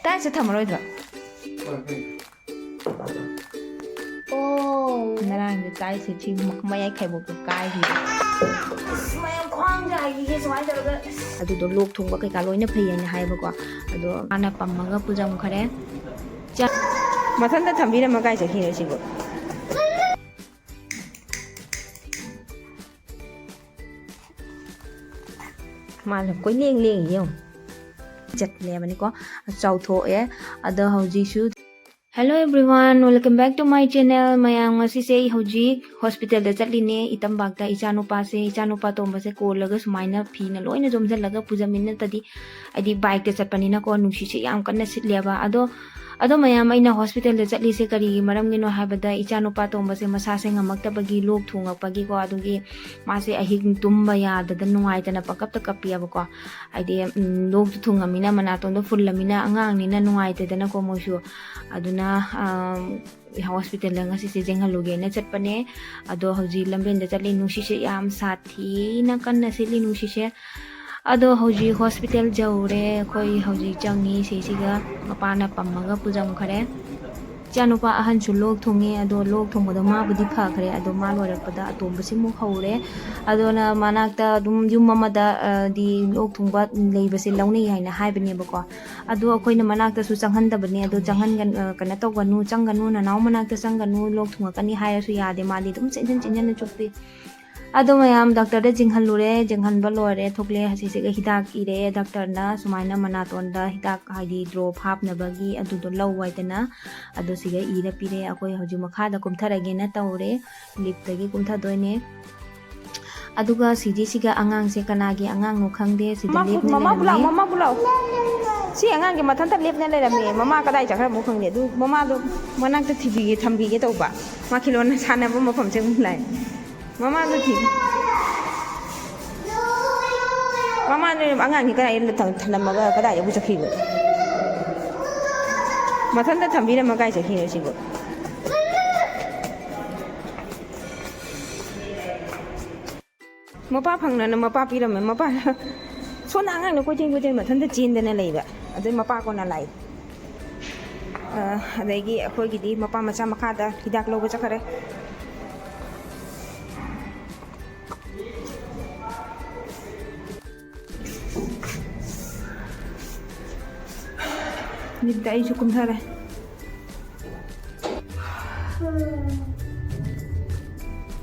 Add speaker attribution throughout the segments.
Speaker 1: ꯇꯥꯏꯁꯦ ꯊꯝꯃꯔꯣꯏꯗ꯭ꯔꯣ
Speaker 2: ꯑꯣ
Speaker 1: ꯉꯔꯥꯡꯗ ꯇꯥꯏꯁꯦ ꯁꯤ ꯃꯌꯥꯏ ꯈꯥꯏꯕꯣꯛꯇꯣ ꯀꯥꯏꯈꯤꯕ ꯃꯌꯥꯝ ꯈ꯭ꯋꯥꯡꯁꯦ ꯍꯥꯏꯈꯤꯒꯦ ꯁꯨꯃꯥꯏꯅ ꯇꯧꯔꯒ ꯑꯗꯨꯗꯣ ꯂꯣꯛ ꯊꯨꯡꯕ ꯀꯩꯀꯥ ꯂꯣꯏꯅ ꯐꯩ ꯍꯥꯏꯅ ꯍꯥꯏꯌꯦꯕꯀோ ꯑꯗꯣ ꯃꯥꯅ ꯄꯝꯃꯒ ꯄꯨꯖꯝꯈꯔꯦ ꯃꯊꯟꯇ ꯊꯝꯕꯤꯔꯝꯃ ꯀꯥꯏ ꯆꯠꯈꯤꯅꯣ ꯁꯤꯕꯨ ꯃꯥꯅ ꯀꯣꯏꯂꯦꯡ ꯂꯦꯡꯉꯤ ꯌꯦꯡꯉꯣ ꯆꯠꯂꯦꯕꯅꯤꯀꯣ ꯆꯥꯎꯊꯣꯛꯑꯦ ꯑꯗꯣ ꯍꯧꯖꯤꯛꯁꯨ Hello everyone, welcome back to my channel. Mayam ngasise hojik hospital da chatline itambakta ichanupa tombase kolaga sumaina phina loina jomjalaga pujaminna tadi adi bike te chatpanina ko nusi se yam kanna sitleba ado mayam aina hospital da chatlise kari maramgino habada ichanupa tombase masase ngamaktabagi lok thungapagi ko adugi mase ahing tumba yadada nungaitana pakapta kapiyaba ko adi lok thungamina manatonda fullamina angangnina nungaitadana ko mosu aduna hospital la ngasi se jenghaluge na chatpane ado hoji lamben da chatli nusi se yam sathi na kanna sili nusi se ado hoji hospital jaure koi hoji changi se siga mapana pammaga pujam khare chanupa ahan su lok thungi ado lok thungboda ma budi phakhare ado ma lorakpada atombasi mu haure ado na manakta dum yum mamada di lok thungba leibase launi haina haibane bako ado akoina manakta su changhandabani ado changhan kana tawganu changanu na naw manakta changanu lok thunga kani haisu yade madi dum chenjan chukpi ado mayam doctor da jinghanba lore thokle hasise ga hidak ire doctor na sumaina manaton da hidak haidi drop hapnabagi adu do lawwaitana ado siga ira pire akoi hoji makha da kumtharage na tawre liptagi kumthadoine aduga sidi siga angang se kanagi angang no khangde sidi lepna mama bulau si angang ge mathanta lepna lerame mama kadai chakra mu khangde du mama do manakta thibige thambige tawba makhilona sanaba mafam se mulai mama do thi mama ne angang ge kadai thalamaga kadai yabu chakhigo mathanta thambira magai chakhino sigo mapa phangna na mapa pirame mapa sona angang no kojeng mathanta chindana leiba adai mapa ko na lai adagi akhoi gidi mapa macha makha da hidak logo chakhare nidda ai chukum thare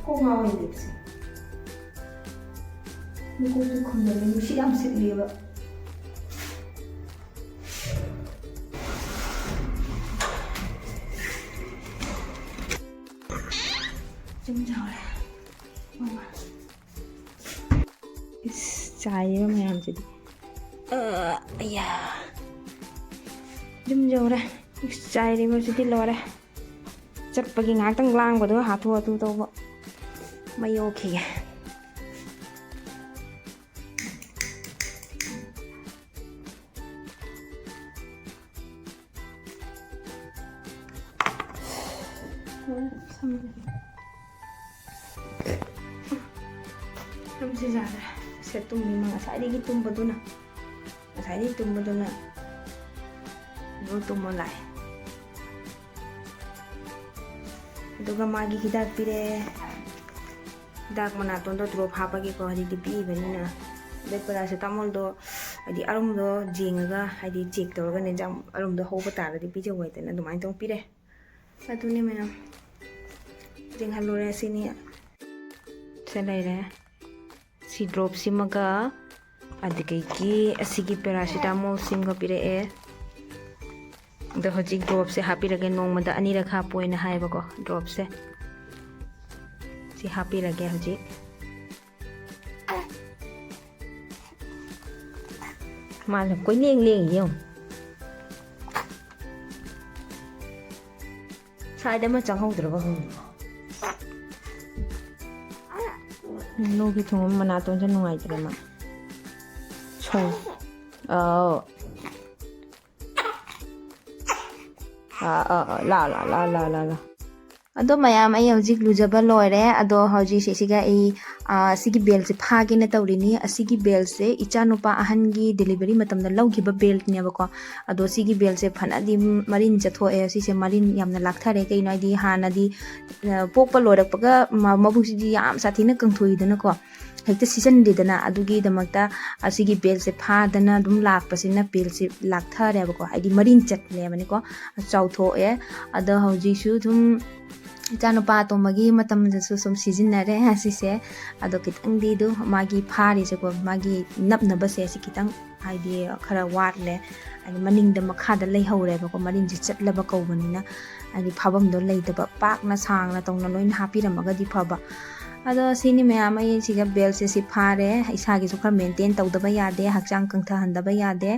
Speaker 1: ko ngawi diksi nuko tu khunda ni siam sitleba jumjare mama is chai mayam chidi aya jumjore is chai ri mo chidi lore chapagi ngaktang lang bodo hathu atu toba mai okay Samse jara se tummi ma sai di tumbaduna do tumolai aduga magi hidak pire dak mana tondo drop hapagi ko hadi di pi benina de paracetamol do adi arum do jingaga hadi check torga ne jam arum do hoba tara di pije waitena dumai tong pire aduni mena jinghalore sini selaire si drop simaga adikai ki asigi paracetamol simga pire e do hojik drop se hapirage nongmada anira kha poina haibako drop se si hapirage hojik mala koileng yeu saida ma changhodrba logi thong mana ton ja nungai trema choi la ado mayam ai hojik lujaba loire ado hoji sesiga ai ꯑꯁꯤꯒꯤ ꯕꯦꯜꯁꯦ ꯐꯥꯒꯦꯅ ꯇꯧꯔꯤꯅꯤ ꯑꯁꯤꯒꯤ ꯕꯦꯜꯁꯦ ꯏꯆꯥꯅꯨꯄꯥ ꯑꯍꯟꯒꯤ delivery ꯃꯇꯝꯗ ꯂꯧꯈꯤꯕ ꯕꯦꯜꯅꯦꯕꯀꯣ ꯑꯗꯣ ꯁꯤꯒꯤ ꯕꯦꯜꯁꯦ ꯐꯅꯗꯤ ꯃꯔꯤꯟ ꯆꯠꯊꯣꯛꯑꯦ ꯁꯤꯁꯦ ꯃꯔꯤꯟ ꯌꯥꯝꯅ ꯂꯥꯛꯊꯔꯦ ꯀꯩꯅꯣ ꯍꯥꯏꯗꯤ ꯍꯥꯟꯅꯗꯤ ꯄꯣꯛꯄ ꯂꯣꯏꯔꯛꯄꯒ ꯃꯕꯨꯛꯁꯤꯗꯤ ꯌꯥꯝ ꯁꯥꯊꯤꯅ ꯀꯪꯊꯣꯛꯏꯗꯅꯀꯣ ꯍꯦꯛꯇ ꯁꯤꯖꯟꯗꯦꯗꯅ ꯑꯗꯨꯒꯤꯗꯃꯛꯇ ꯑꯁꯤꯒꯤ ꯕꯦꯜꯁꯦ ꯐꯥꯗꯅ ꯑꯗꯨꯝ ꯂꯥꯛꯄꯁꯤꯅ ꯕꯦꯜꯁꯦ ꯂꯥꯛꯊꯔꯦꯕꯀꯣ ꯍꯥꯏꯗꯤ ꯃꯔꯤꯟ ꯆꯠꯂꯦꯕꯅꯤꯀꯣ ꯆꯥꯎꯊꯣꯛꯑꯦ ꯑꯗꯣ ꯍꯧꯖꯤꯛꯁꯨ ꯑꯗꯨꯝ ꯏꯆꯥꯅꯨꯄꯥ ꯑꯇꯣꯝꯕꯒꯤ ꯃꯇꯝꯗꯁꯨ ꯁꯨꯝ ꯁꯤꯖꯤꯟꯅꯔꯦ ꯑꯁꯤꯁꯦ ꯑꯗꯣ ꯈꯤꯇꯪꯗꯤ ꯑꯗꯨ ꯃꯥꯒꯤ ꯐꯥꯔꯤꯁꯦꯀꯣ ꯃꯥꯒꯤ ꯅꯞꯅꯕꯁꯦ ꯁꯤ ꯈꯤꯇꯪ ꯍꯥꯏꯗꯤ ꯈꯔ ꯋꯥꯠꯂꯦ ꯍꯥꯏꯗꯤ ꯃꯅꯤꯡꯗ ꯃꯈꯥꯗ ꯂꯩꯍꯧꯔꯦꯕꯀꯣ ꯃꯔꯤꯟꯁꯦ ꯆꯠꯂꯕ ꯀꯧꯕꯅꯤꯅ ꯍꯥꯏꯗꯤ ꯐꯥꯐꯝꯗꯣ ꯂꯩꯇꯕ ꯄꯥꯛꯅ ꯁꯥꯡꯅ ꯇꯧꯅ ꯂꯣꯏꯅ ꯍꯥꯞꯄꯤꯔꯝꯃꯒꯗꯤ ꯐꯕ ꯑꯗꯣ ꯁꯤꯅꯤ ꯃꯌꯥꯝ ꯑꯩ ꯁꯤꯒ ꯕꯦꯜꯁꯦ ꯁꯤ ꯐꯥꯔꯦ ꯏꯁꯥꯒꯤꯁꯨ ꯈꯔ ꯃꯦꯟꯇꯦꯟ ꯇꯧꯗꯕ ꯌꯥꯗꯦ ꯍꯛꯆꯥꯡ ꯀꯪꯊꯍꯟꯗꯕ ꯌꯥꯗꯦ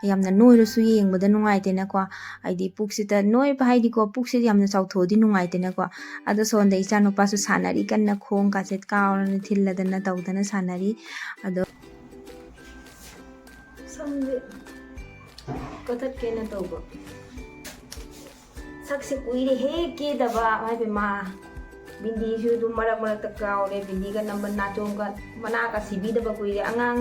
Speaker 1: ꯌꯥꯝꯅ ꯅꯣꯏꯔꯁꯨ ꯌꯦꯡꯕꯗ ꯅꯨꯡꯉꯥꯏꯇꯦꯅꯀꯣ ꯍꯥꯏꯗꯤ ꯄꯨꯛꯁꯤꯗ ꯅꯣꯏꯕ ꯍꯥꯏꯗꯤꯀꯣ ꯄꯨꯛꯁꯤ ꯌꯥꯝꯅ ꯆꯥꯎꯊꯣꯛꯑꯗꯤ ꯅꯨꯡꯉꯥꯏꯇꯦꯅꯀꯣ ꯑꯗꯣ ꯁꯣꯟꯗ ꯏꯆꯥꯅꯨꯄꯥꯁꯨ ꯁꯥꯟꯅꯔꯤ ꯀꯟꯅ ꯈꯣꯡ ꯀꯥꯁꯦ ꯀꯥꯎꯔꯅ ꯊꯤꯜꯂꯗꯅ ꯇꯧꯗꯅ ꯁꯥꯟꯅꯔꯤ ꯑꯗꯣ ꯁꯝꯁꯦ ꯀꯛꯊꯠꯀꯦꯅ ꯇꯧꯕ ꯁꯛꯁꯦ ꯀꯨꯏꯔꯦ ꯍꯦꯛ ꯀꯦꯗꯕ ꯍꯥꯏꯕ ꯕꯤꯟꯗꯤꯁꯨ ꯑꯗꯨꯝ ꯃꯔꯛ ꯃꯔꯛꯇ ꯀꯥꯎꯔꯦ ꯕꯤꯟꯗꯤꯒ ꯅꯝꯕ ꯅꯥꯆꯣꯝꯒ ꯃꯅꯥꯒ ꯁꯤꯕꯤꯗꯕ ꯀꯨꯏꯔꯦ ꯑꯉꯥꯡ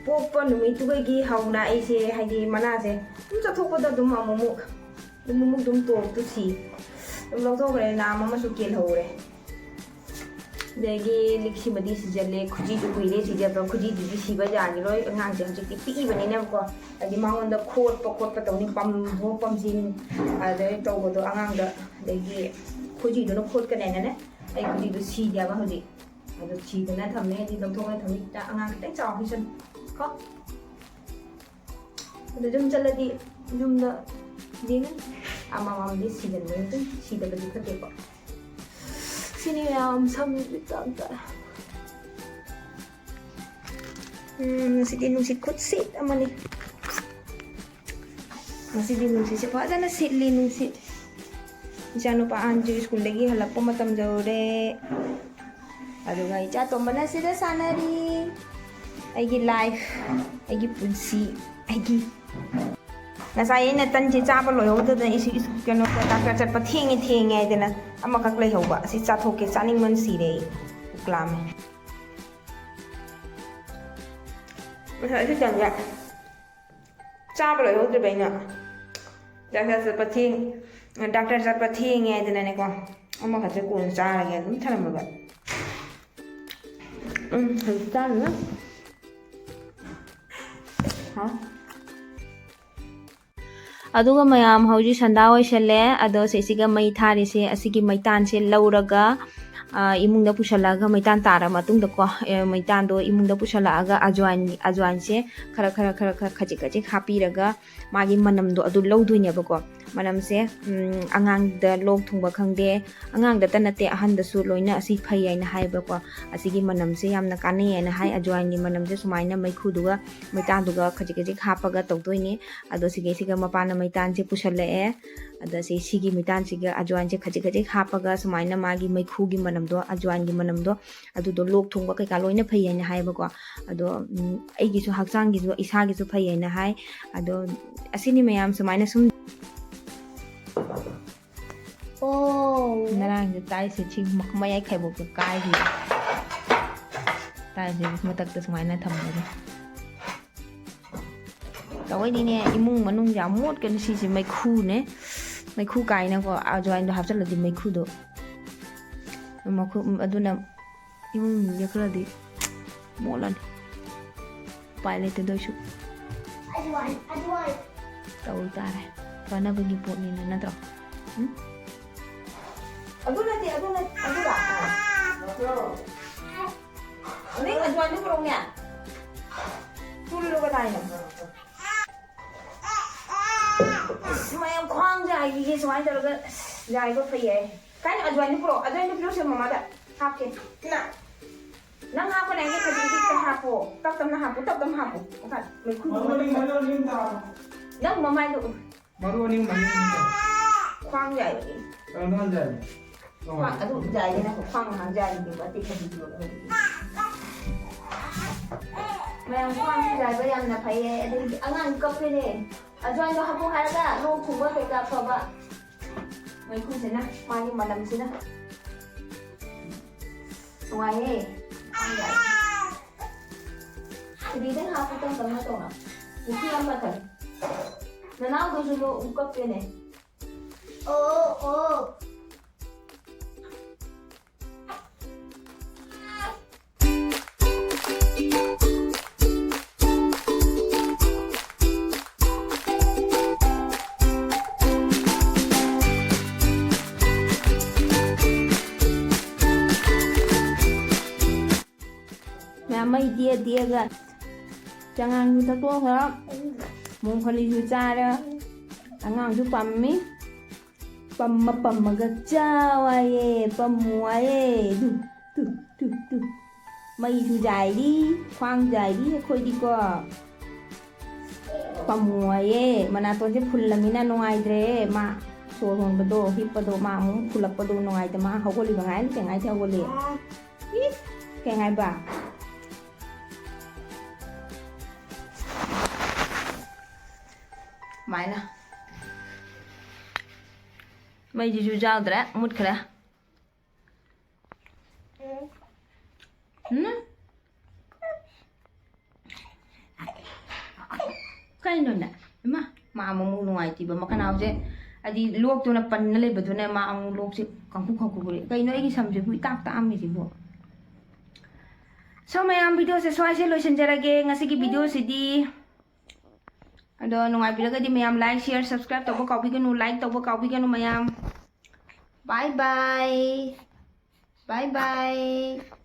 Speaker 1: ꯄꯣꯛꯄ ꯅꯨꯃꯤꯠꯇꯨꯗꯒꯤ ꯍꯧꯅ ꯑꯩꯁꯦ ꯍꯥꯏꯗꯤ ꯃꯅꯥꯁꯦ ꯑꯗꯨꯝ ꯆꯠꯊꯣꯛꯄꯗ ꯑꯗꯨꯝ ꯑꯃꯨꯛꯃꯨꯛ ꯑꯗꯨꯝ ꯇꯣꯛꯇꯨ ꯁꯤ ꯑꯗꯨꯝ ꯂꯧꯊꯣꯛꯈ꯭ꯔꯦ ꯅꯥꯝ ꯑꯃꯁꯨ ꯀꯦꯜꯍꯧꯔꯦ ꯑꯗꯒꯤ ꯂꯤꯛꯁꯤꯃꯗꯤ ꯁꯤꯖꯜꯂꯦ ꯈꯨꯖꯤꯁꯨ ꯀꯨꯏꯔꯦ ꯁꯤꯖꯕ ꯈꯨꯖꯤꯗꯨꯗꯤ ꯁꯤꯕ ꯌꯥꯈꯤꯔꯣꯏ ꯑꯉꯥꯡꯁꯦ ꯍꯧꯖꯤꯛꯇꯤ ꯄꯤꯛꯏꯕꯅꯤꯅꯀꯣ ꯍꯥꯏꯗꯤ ꯃꯉꯣꯟda ꯈꯣꯠꯄ ꯇꯧꯅꯤ ꯄꯝꯕꯣ ꯄꯝꯖꯤꯟ ꯑꯗꯩ ꯇꯧꯕꯗꯣ ꯑꯉꯥꯡꯗ ꯑꯗꯒꯤ ꯈꯨꯖꯤꯗꯨꯅ ꯈꯣꯠꯀꯅꯦꯅꯅꯦ ꯑꯩ ꯈꯨꯖꯤꯗꯨ ꯁꯤꯗꯦꯕ ꯍꯧꯖꯤꯛ ꯑꯗꯣ ꯁꯤꯗꯅ ꯊꯝꯃꯦ ꯍꯥꯏꯗꯤ ꯂꯧꯊꯣꯛꯅ ꯊꯝꯃꯤ ꯑꯉꯥꯡ ꯈꯤꯇꯪ ꯆꯥꯎꯈꯤꯁꯅꯨ ꯀꯣ ꯑꯗꯣ ꯌꯨꯝ ꯆꯠꯂꯗꯤ ꯌꯨꯝꯗ ꯌꯦꯡꯉꯅꯤ ꯑꯃꯃꯝꯗꯤ ꯁꯤꯖꯟꯕꯅꯤ ꯑꯗꯨꯝ ꯁꯤꯗꯕꯗꯤ ꯐꯠꯇꯦꯀꯣ sini yang sambil ditangkap. Masih dinungsit kutsit ama nih. Masih dinungsit siapa ada nasi linungsit. Jangan lupa anju school lagi halap pematam jauh deh. Aduh guys, Echatomba nasi dah sana nih. Agi live, agi punsi, agi. Nasai na tanji chapa lo yoda da isi kano ka takra chatpa thingi ai dena ama kak lai hoba si chathoke chaning man si re uklam masa isi jangya chapa lo yoda baina dakta chatpa thingi ai dena ne ko ama kha kun cha la ge dum tharam ba tan na ha aduga mayam hauji sanda oishalle ado sesiga mai tharise asigi maitan se lauraga imungda pusalaga maitan tara matungda ko maitan do imungda pusalaga ajwan se khara khajik hapiraga magi manam do adu lawduine bako manam se angang da lok thungba khangde angang da tanate ahan da su loina asi phai aina haiba ko asigi manam se yamna kanai aina hai ajwan ni manam se sumaina maikhu duga maitan duga khajik hapaga tawdoine ado siga mapana maitan se pusalae ada sigi maitan siga ajwan se khajik hapaga sumaina magi maikhu gi manam do ajwan gi manam do adu do lok thungba kai ka loina phai aina haiba ko ado ai gi su hakchang gi su isa gi su phai aina hai ado asini mayam sumaina sum narang je tai se ching mayai khaibok to kai gi tai je matak ta sumaina thamba tawai ni ne imung manung ya mot kan si maikhu kai na ko ajwan do hapchal di maikhu do makhu aduna imung ya kala di molan pilot do shu ajwan taw tare pana bagi pot ni na tro aduna ini ajwan ni kurungnya dulu ka tayo mayam khwang jai gi smai taraga jai ko phai ai kan ajwan ni pro se mama da hap ke na nang ha ko nang ke khadi ta hapo tak tam hapo kan me khu nang mama ko
Speaker 2: maru ni mani
Speaker 1: khwang jai
Speaker 2: non jai
Speaker 1: khwang adu jai na khwang hang jai ni ba ti khadi lo mayam khwang jai ba yam na phai ai adu angang kap pe ne ajwan do hapo haraga no thuba ke ka phaba mai khu se na magi manam se na suai he Jadi kan aku tuh sama tuh nak. Ini apa kan? Nah aku dulu ungkap ini. Oh. Mày dia gak jangan kita tua harap mung khali juta angang tu pammi pamagajawa ye pamuaye tu mày ju dài đi khoang dài đi khôi đi co pamuaye mana to je phulamina nongai dre ma so hon bado hipado ma mung phulapado nongai te ma hogoli bangai te ngai the hogoli ke ngai ba mày nè mày chỉ chú dao đấy một cái đấy cái nữa nè mà mua ngoài thì mà cái nào chứ đi luộc cho nó pan nó lên bữa nay mà ông luộc chứ không đấy cái nữa cái sầm chứ bụi táp tạm gì bộ so mày video sẽ xoay sẽ lôi chân ra cái ngay cái video sẽ đi Ado nung nungay mayam like, share, subscribe tawbo copy ko no like tawbo copy ko no mayam. Bye bye.